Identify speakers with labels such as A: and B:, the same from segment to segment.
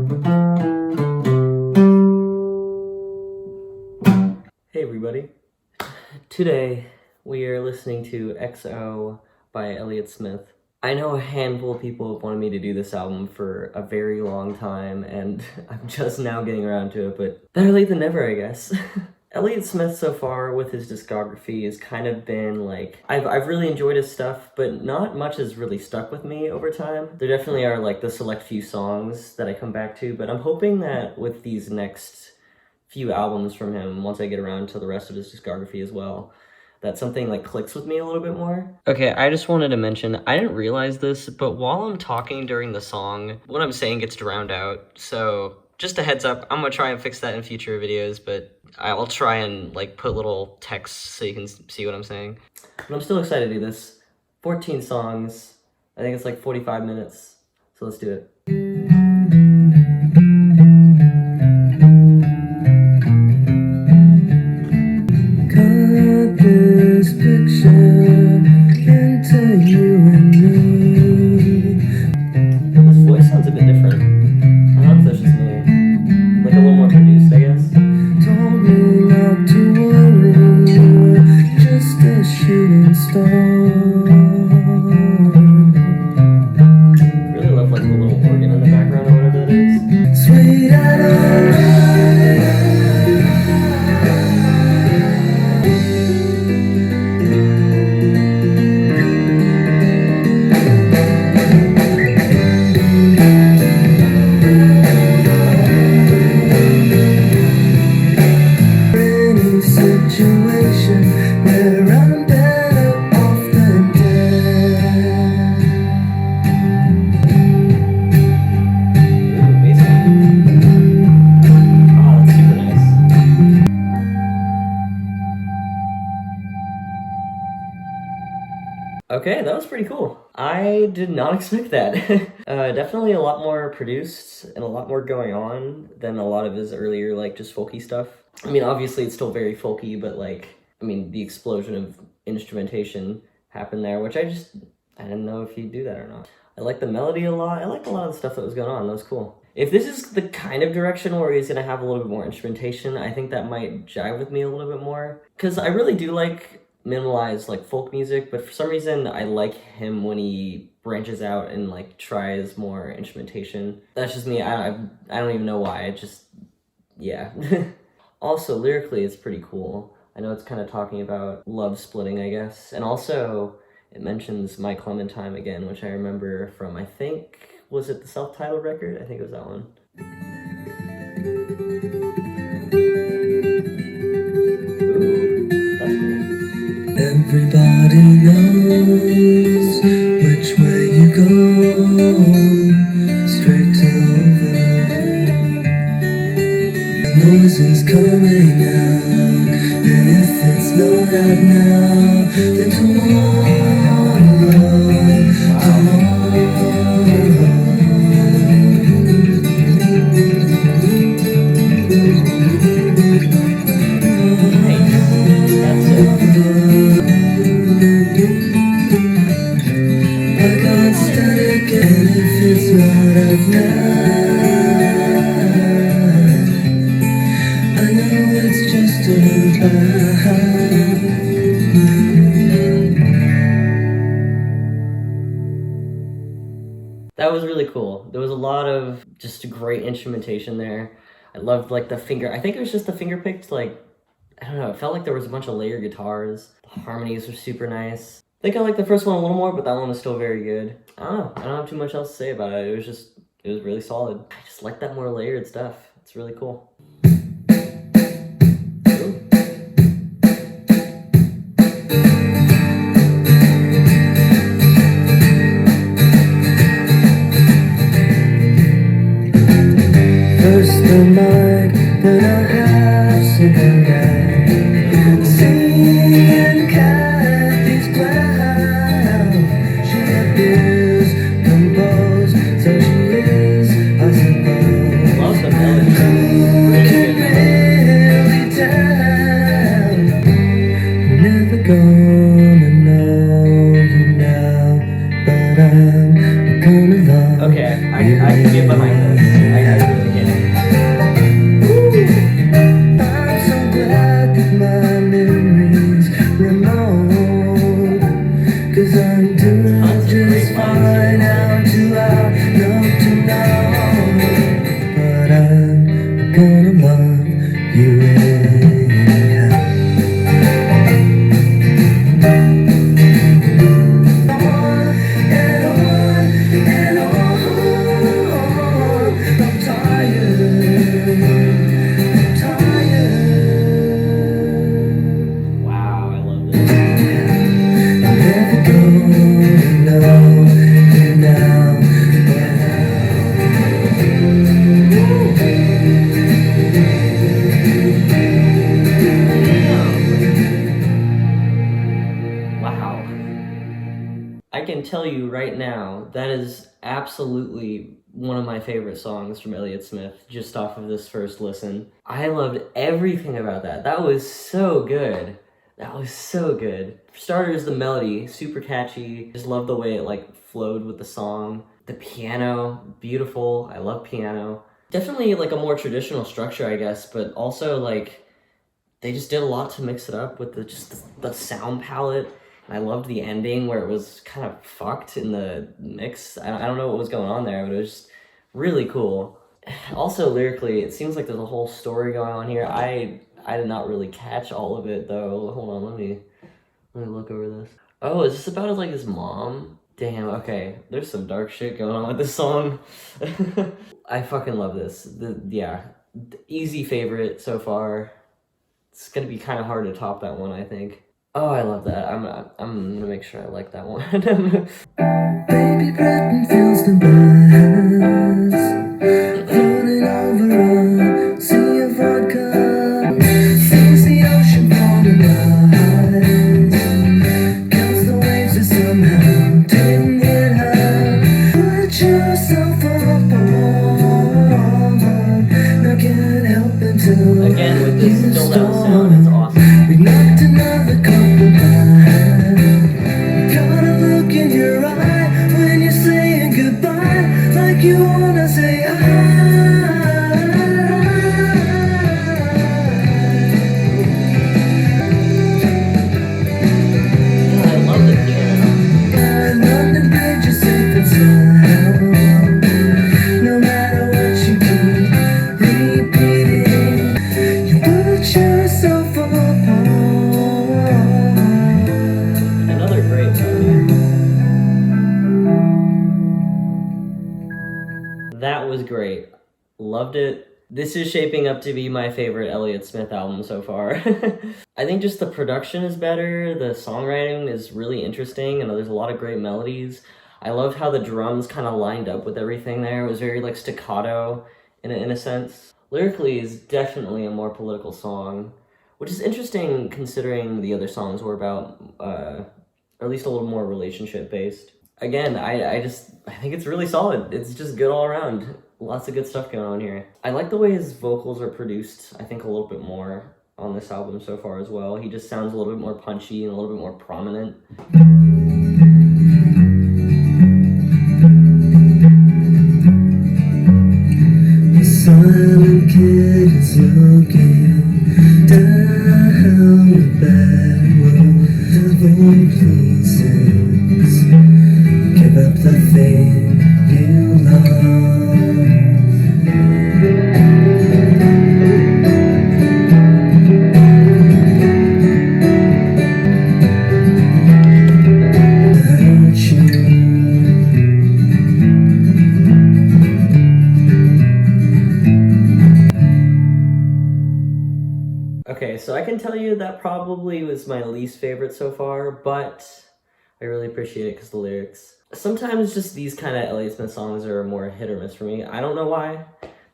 A: Hey everybody. Today we are listening to XO by Elliott Smith. I know a handful of people have wanted me to do this album for a very long time, and I'm just now getting around to it, but better late than never, I guess. Elliott Smith so far with his discography has kind of been like, I've really enjoyed his stuff, but not much has really stuck with me over time. There definitely are like the select few songs that I come back to, but I'm hoping that with these next few albums from him, once I get around to the rest of his discography as well, that something like clicks with me a little bit more. Okay, I just wanted to mention, I didn't realize this, but while I'm talking during the song, what I'm saying gets drowned out. So just a heads up, I'm gonna try and fix that in future videos, but I'll try and like put little text so you can see what I'm saying. But I'm still excited to do this. 14 songs, I think it's like 45 minutes, so let's do it. This picture into you and me. This voice sounds a bit different. I don't know if that's just me. Like a little more produced, I guess. Told me not to worry, you're just a shooting star. Really love like the little organ in the background or whatever that is. Sweet Adeline. Okay, that was pretty cool. I did not expect that. Definitely a lot more produced and a lot more going on than a lot of his earlier, like, just folky stuff. I mean, obviously it's still very folky, but, like, I mean, the explosion of instrumentation happened there, which I didn't know if he'd do that or not. I like the melody a lot. I liked a lot of the stuff that was going on. That was cool. If this is the kind of direction where he's gonna have a little bit more instrumentation, I think that might jive with me a little bit more. Because I really do like minimalized like folk music, but for some reason I like him when he branches out and like tries more instrumentation. That's just me. I don't even know why. It just, yeah. Also lyrically it's pretty cool. I know it's kind of talking about love splitting, I guess, and also it mentions My Clementine again, which I remember from, I think, was it the self-titled record? I think it was that one. Everybody knows which way you go, straight to over. Noise is coming out, and if it's not out now, then tomorrow, tomorrow. That was really cool. There was a lot of just great instrumentation there. I loved like the finger, I think it was just the finger picked, like, I don't know, it felt like there was a bunch of layered guitars. The harmonies were super nice. I think I liked the first one a little more, but that one was still very good. I don't know, I don't have too much else to say about it. It was really solid. I just like that more layered stuff. It's really cool. First the mic, then I have cigarette. Seeing Kathy's clown. She appears composed, so she is, I suppose. Love the melody. Who can really tell? Never gonna know you now, but I'm gonna love. Okay, I can get behind this. tell you right now, that is absolutely one of my favorite songs from Elliott Smith, just off of this first listen. I loved everything about that. That was so good. That was so good. For starters, the melody, super catchy. Just love the way it like flowed with the song. The piano, beautiful. I love piano. Definitely like a more traditional structure, I guess, but also like they just did a lot to mix it up with the sound palette. And I loved the ending where it was kind of fucked in the mix. I don't know what was going on there, but it was just really cool. Also, lyrically, it seems like there's a whole story going on here. I did not really catch all of it, though. Hold on, let me look over this. Oh, is this about like his mom? Damn, okay. There's some dark shit going on with this song. I fucking love this. Yeah, easy favorite so far. It's gonna be kind of hard to top that one, I think. Oh, I love that. I'm gonna make sure I like that one. Baby breath and fills the bus, floating over a sea of vodka, sees the ocean falling rise, counts the waves that somehow didn't hit her. Put yourself up on, I can't help it to again with this still down sound, it's awesome. We knocked another couple by, got a look in your eye when you're saying goodbye, like you wanna say I love the piano. London Bridge is safe and sound, no matter what you keep repeating, you put yourself up on. Another great movie. That was great. Loved it. This is shaping up to be my favorite Elliott Smith album so far. I think just the production is better, the songwriting is really interesting, and there's a lot of great melodies. I loved how the drums kind of lined up with everything there. It was very like staccato in a sense. Lyrically is definitely a more political song, which is interesting considering the other songs were about, or at least a little more relationship based. Again, I think it's really solid. It's just good all around. Lots of good stuff going on here. I like the way his vocals are produced, I think a little bit more on this album so far as well. He just sounds a little bit more punchy and a little bit more prominent. The silent kid is looking down the back road. Devil pleases, give up the thing you love. Okay, so I can tell you that probably was my least favorite so far, but I really appreciate it because the lyrics. Sometimes just these kind of Elliott Smith songs are more hit or miss for me. I don't know why.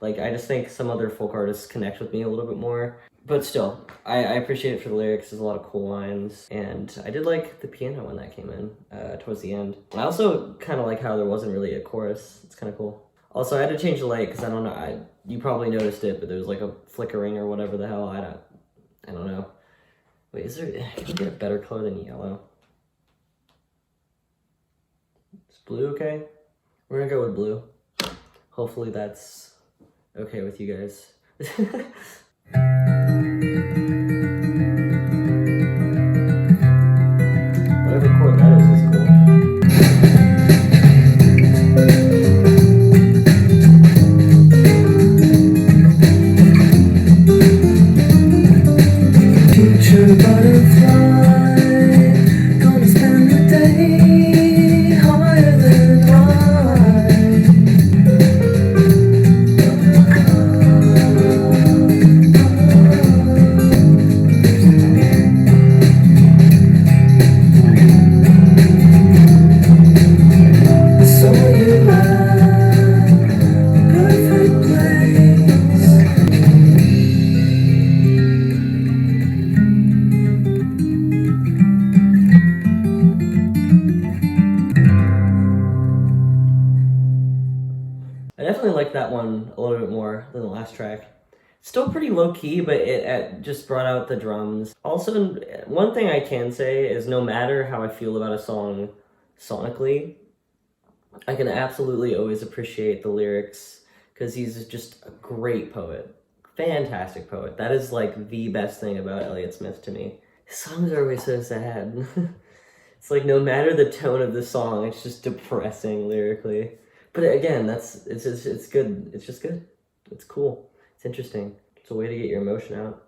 A: Like, I just think some other folk artists connect with me a little bit more. But still, I appreciate it for the lyrics. There's a lot of cool lines. And I did like the piano when that came in towards the end. I also kind of like how there wasn't really a chorus. It's kind of cool. Also, I had to change the light because I don't know. You probably noticed it, but there was like a flickering or whatever the hell. I don't know. Wait, can you get a better color than yellow? Is blue okay? We're gonna go with blue. Hopefully that's okay with you guys. Whatever chord that is cool. little bit more than the last track. Still pretty low-key, but it just brought out the drums. Also, one thing I can say is no matter how I feel about a song sonically, I can absolutely always appreciate the lyrics because he's just a great poet. Fantastic poet. That is like the best thing about Elliott Smith to me. His songs are always so sad. It's like no matter the tone of the song, it's just depressing lyrically. But again, it's good. It's just good. It's cool. It's interesting. It's a way to get your emotion out.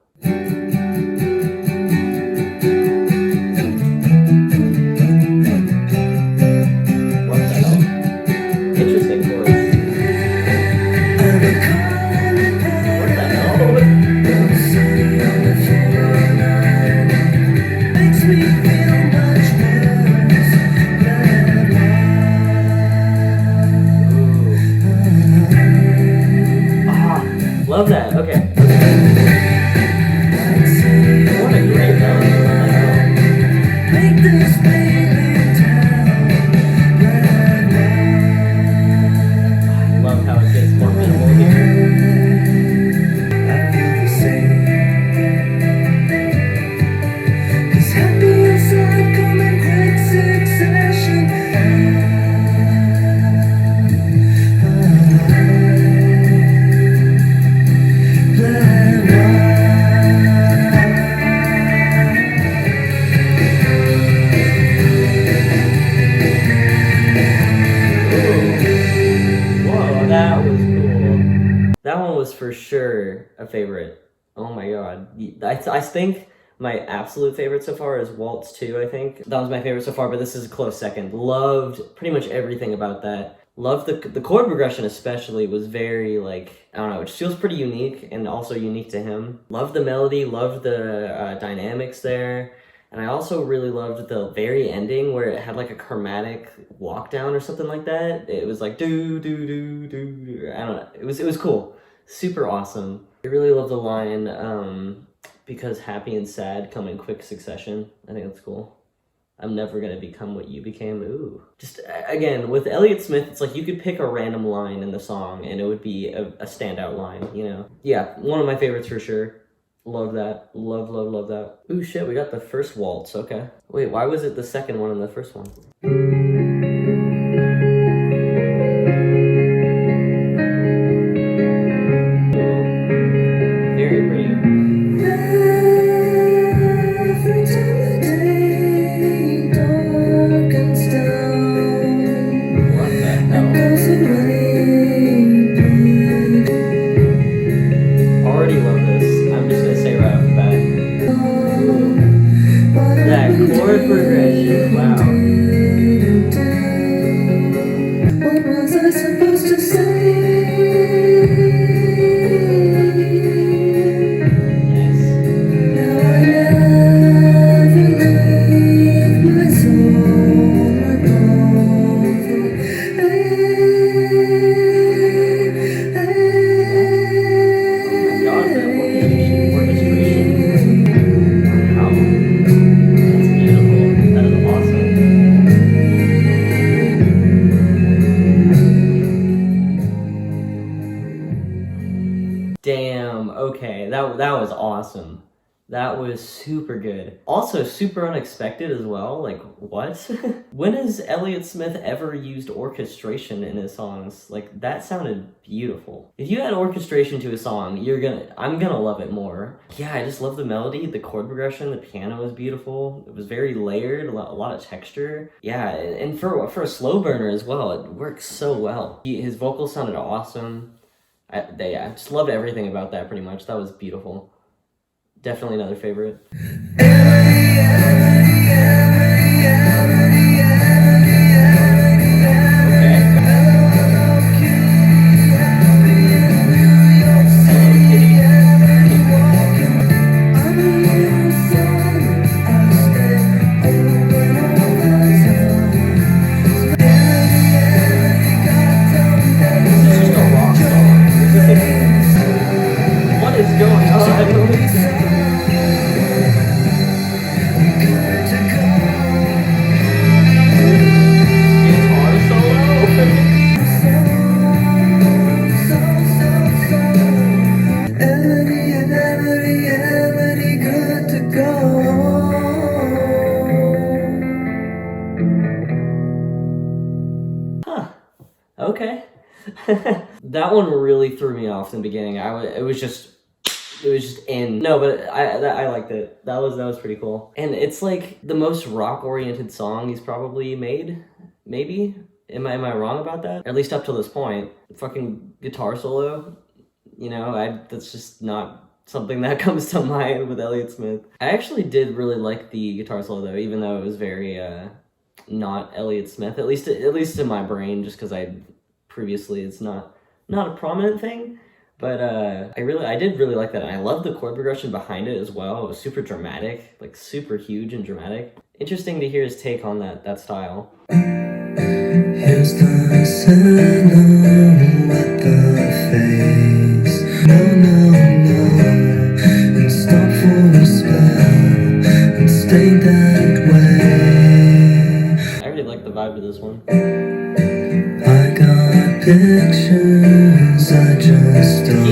A: Love that. Okay. What a great melody. I love how it gets more minimal here. That one was for sure a favorite. Oh my god. I think my absolute favorite so far is Waltz 2, I think. That was my favorite so far, but this is a close second. Loved pretty much everything about that. Loved the chord progression especially was very, like, I don't know, it just feels pretty unique and also unique to him. Loved the melody, loved the dynamics there. And I also really loved the very ending where it had like a chromatic walk down or something like that. It was like do do do do. I don't know. It was cool. Super awesome. I really love the line because happy and sad come in quick succession. I think that's cool. I'm never gonna become what you became. Ooh. Just again with Elliott Smith, it's like you could pick a random line in the song and it would be a standout line, you know? Yeah, one of my favorites for sure. Love that. Love, love, love that. Ooh, shit, we got the first waltz. Okay. Wait, why was it the second one and the first one? Very pretty. What the hell? Already love this. I'm just gonna say right off the bat. That chord progression, wow. What was I supposed to say? Yes. Now I never leave my soul, my comfort. God, that orchestration. Wow. That's beautiful. That is awesome. Damn, okay, that was awesome. That was super good. Also super unexpected as well, like, what? When has Elliott Smith ever used orchestration in his songs? Like, that sounded beautiful. If you add orchestration to a song, I'm gonna love it more. Yeah, I just love the melody, the chord progression, the piano was beautiful. It was very layered, a lot of texture. Yeah, and for a slow burner as well, it works so well. His vocals sounded awesome. I just loved everything about that pretty much. That was beautiful. Definitely another favorite. What is going on? That one really threw me off in the beginning. It was just in. No, but I liked it. That was pretty cool. And it's like the most rock-oriented song he's probably made, maybe? Am I wrong about that? Or at least up till this point. Fucking guitar solo, you know, that's just not something that comes to mind with Elliott Smith. I actually did really like the guitar solo though, even though it was very not Elliott Smith, at least in my brain, just because previously it's not a prominent thing. But I did really like that, and I love the chord progression behind it as well. It was super dramatic, like super huge and dramatic. Interesting to hear his take on that style.
B: Here's the silhouette, the face. No, and stop for a spell and stay that way.
A: I really like the vibe of this one.
B: I got pictures, I just don't.
A: He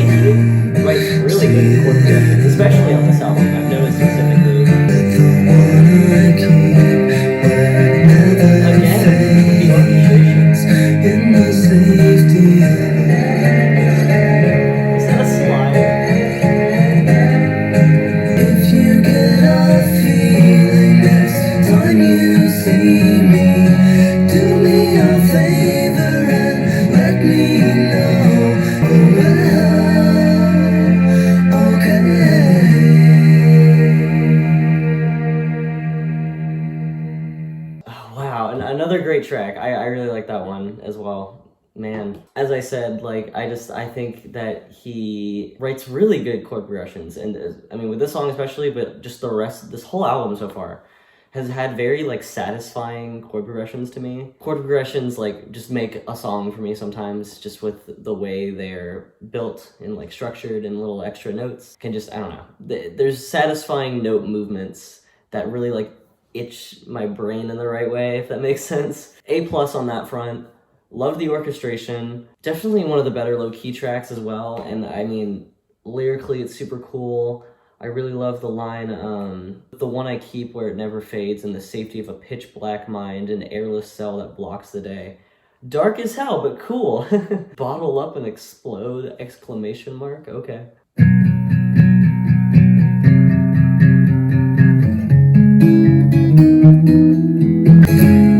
A: writes really good chord progressions, especially on this album. I've noticed specifically.
B: The one I keep where it never fades in the safety of
A: Is that a slide?
B: if you get a feeling next time you see me, do me a favor and let me know.
A: Oh, wow, and another great track. I really like that one as well. Man, as I said, like, I think that he writes really good chord progressions, and I mean, with this song especially, but just this whole album so far has had very, like, satisfying chord progressions to me. Chord progressions, like, just make a song for me sometimes, just with the way they're built and, like, structured and little extra notes. Can just, I don't know. There's satisfying note movements that really, like, itch my brain in the right way, if that makes sense. A+ on that front. Love the orchestration. Definitely one of the better low-key tracks as well, and I mean, lyrically it's super cool. I really love the line, the one I keep where it never fades in the safety of a pitch black mind, an airless cell that blocks the day. Dark as hell, but cool. Bottle up and explode, exclamation mark, okay.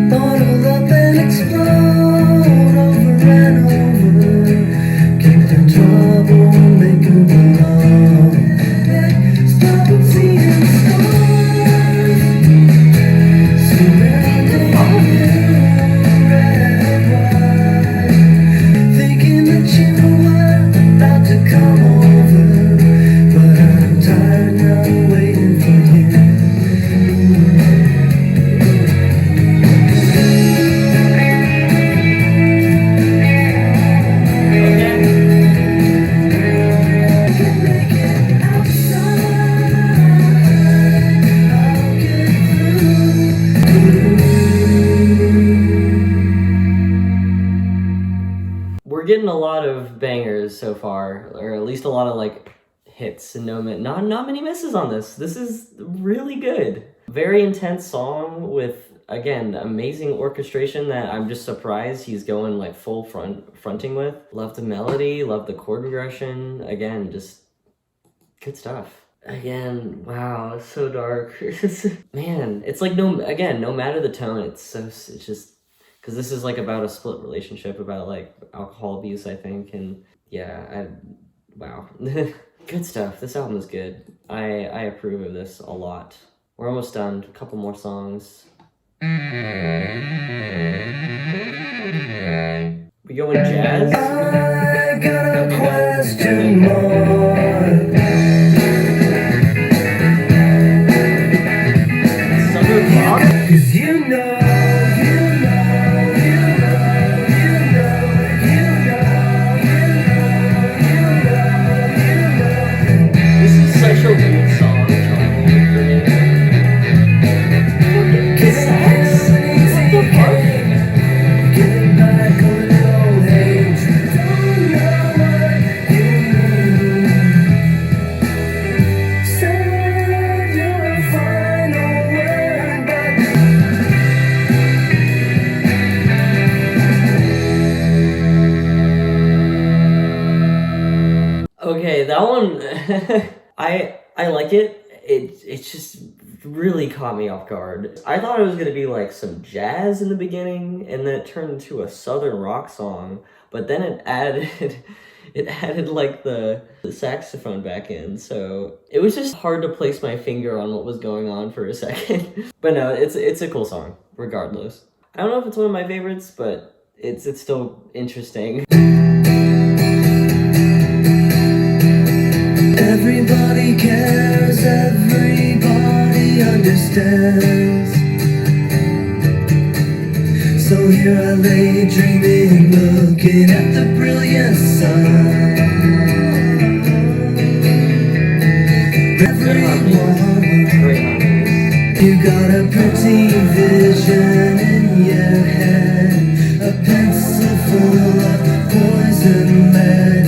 B: Bottle up and explode over and over. Keep the trouble, make it belong. Stop and see and stars. Surrounding you, red wine. Thinking that you were about to come over, but I'm tired now, waiting for you.
A: We're getting a lot of bangers so far, or at least a lot of, like, hits, and not many misses on this. This is really good. Very intense song with, again, amazing orchestration that I'm just surprised he's going, like, full fronting with. Love the melody, love the chord progression. Again, just good stuff. Again, wow, it's so dark. Man, it's like, no matter the tone, it's just, because this is, like, about a split relationship, about, like, alcohol abuse, I think, and yeah, wow. Good stuff. This album is good. I approve of this a lot. We're almost done. A couple more songs. We going jazz?
B: I got a question mark.
A: Southern rock?
B: 'Cause you know.
A: This is such a weird song for me. Fucking sex? What the fuck?
B: Getting back a little age. Don't know what you mean. Said your final word, but
A: Okay, that one, I like it. It just really caught me off guard. I thought it was gonna be like some jazz in the beginning, and then it turned into a southern rock song. But then it added, it added like the saxophone back in. So it was just hard to place my finger on what was going on for a second. But no, it's a cool song regardless. I don't know if it's one of my favorites, but it's still interesting.
B: Everybody cares, everybody understands. So here I lay dreaming, looking at the brilliant sun. Everyone, you got a pretty vision in your head, a pencil full of poison lead.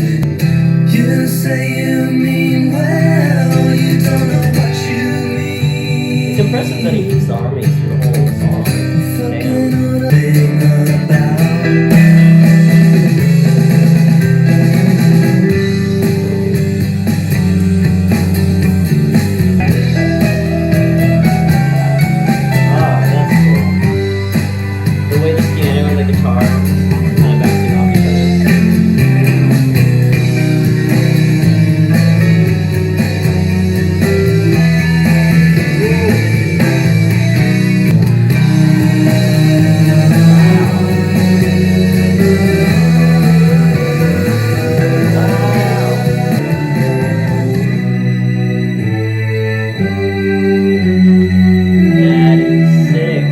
B: You say you mean well, you don't know what you mean.
A: It's impressive that he used the harmonies through the whole song. Damn. Ah, that's cool. The way the piano and the guitar kind of bouncing off each other. That is sick.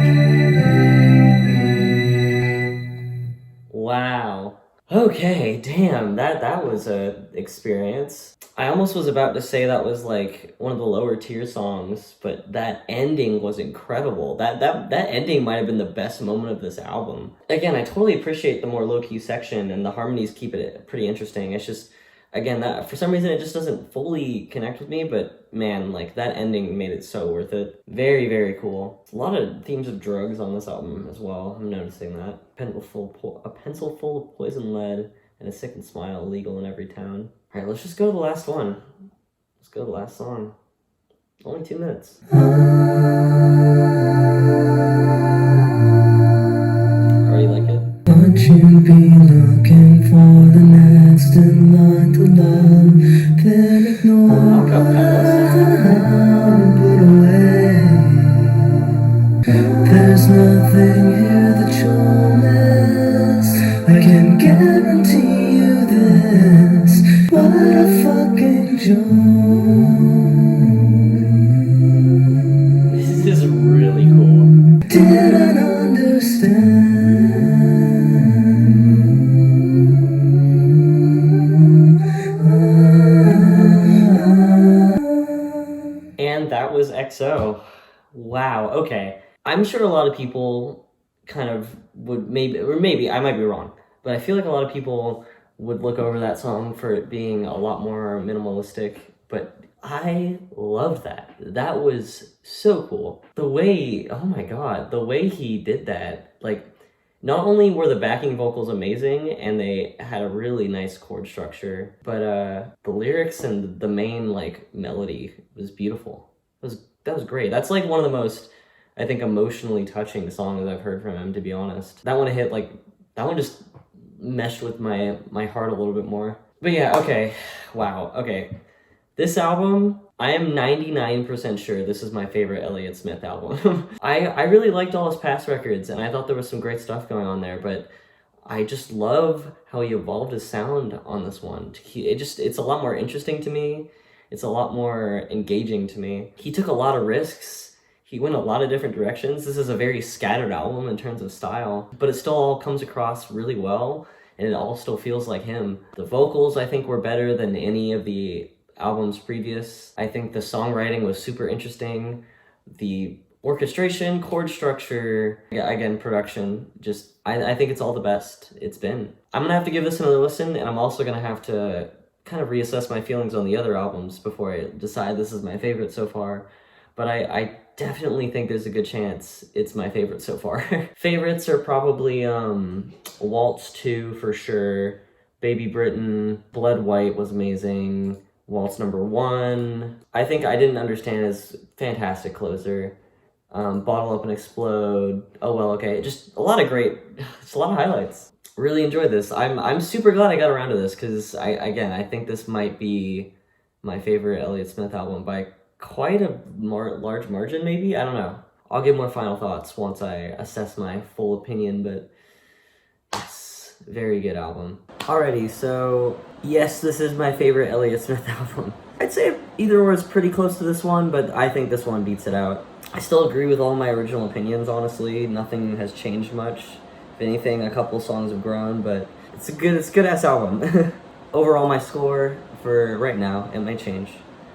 A: Wow. Okay, damn, that was a experience. I almost was about to say that was like one of the lower tier songs, but that ending was incredible. That ending might have been the best moment of this album. Again, I totally appreciate the more low-key section, and the harmonies keep it pretty interesting. It's just, again, that for some reason it just doesn't fully connect with me, but man, like that ending made it so worth it. Very, very cool. A lot of themes of drugs on this album as well. I'm noticing that. A pencil full of poison lead and a sickened smile legal in every town. All right, let's just go to the last one. Let's go to the last song. Only 2 minutes. Already like it?
B: Would you be looking for the next in line to love? Then ignore and put away. There's nothing here that you'll miss. I can guarantee you this. What a fucking joke.
A: This is really cool.
B: Didn't understand.
A: And that was XO. Wow, okay. I'm sure a lot of people kind of would maybe I might be wrong, but I feel like a lot of people would look over that song for it being a lot more minimalistic, but I love that. That was so cool. The way, oh my god, the way he did that, like, not only were the backing vocals amazing and they had a really nice chord structure, but the lyrics and the main like melody was beautiful. That was great. That's like one of the most, I think, emotionally touching songs I've heard from him, to be honest. That one hit like, that one just meshed with my heart a little bit more. But yeah, okay. Wow, okay. This album, I am 99% sure this is my favorite Elliott Smith album. I really liked all his past records, and I thought there was some great stuff going on there, but I just love how he evolved his sound on this one. It's a lot more interesting to me. It's a lot more engaging to me. He took a lot of risks. He went a lot of different directions. This is a very scattered album in terms of style, but it still all comes across really well, and it all still feels like him. The vocals, I think, were better than any of the albums previous. I think the songwriting was super interesting. The orchestration, chord structure, again, production, just, I think it's all the best it's been. I'm gonna have to give this another listen, and I'm also gonna have to kind of reassess my feelings on the other albums before I decide this is my favorite so far. But I definitely think there's a good chance it's my favorite so far. Favorites are probably Waltz 2 for sure, Baby Britain, Bled White was amazing. Waltz #1. I think I Didn't Understand is fantastic closer. Bottle Up and Explode. Oh well, okay. Just a lot of just a lot of highlights. Really enjoyed this. I'm super glad I got around to this because I think this might be my favorite Elliott Smith album by quite a large margin, maybe? I don't know. I'll give more final thoughts once I assess my full opinion, but yes, very good album. Alrighty, so yes, this is my favorite Elliott Smith album. I'd say either or is pretty close to this one, but I think this one beats it out. I still agree with all my original opinions, honestly. Nothing has changed much. If anything, a couple songs have grown, but it's a good ass album. Overall, my score for right now, it might change,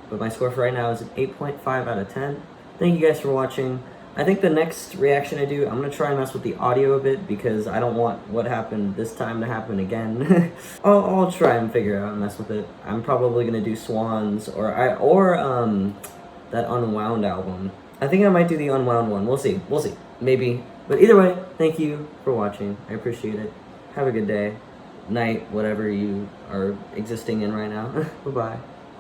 A: but my score for right now is an 8.5 out of 10. Thank you guys for watching. I think the next reaction I do, I'm gonna try and mess with the audio a bit because I don't want what happened this time to happen again. I'll try and figure out and mess with it. I'm probably gonna do Swans or that Unwound album. I think I might do the Unwound one. We'll see. Maybe. But either way, thank you for watching. I appreciate it. Have a good day, night, whatever you are existing in right now. Bye-bye.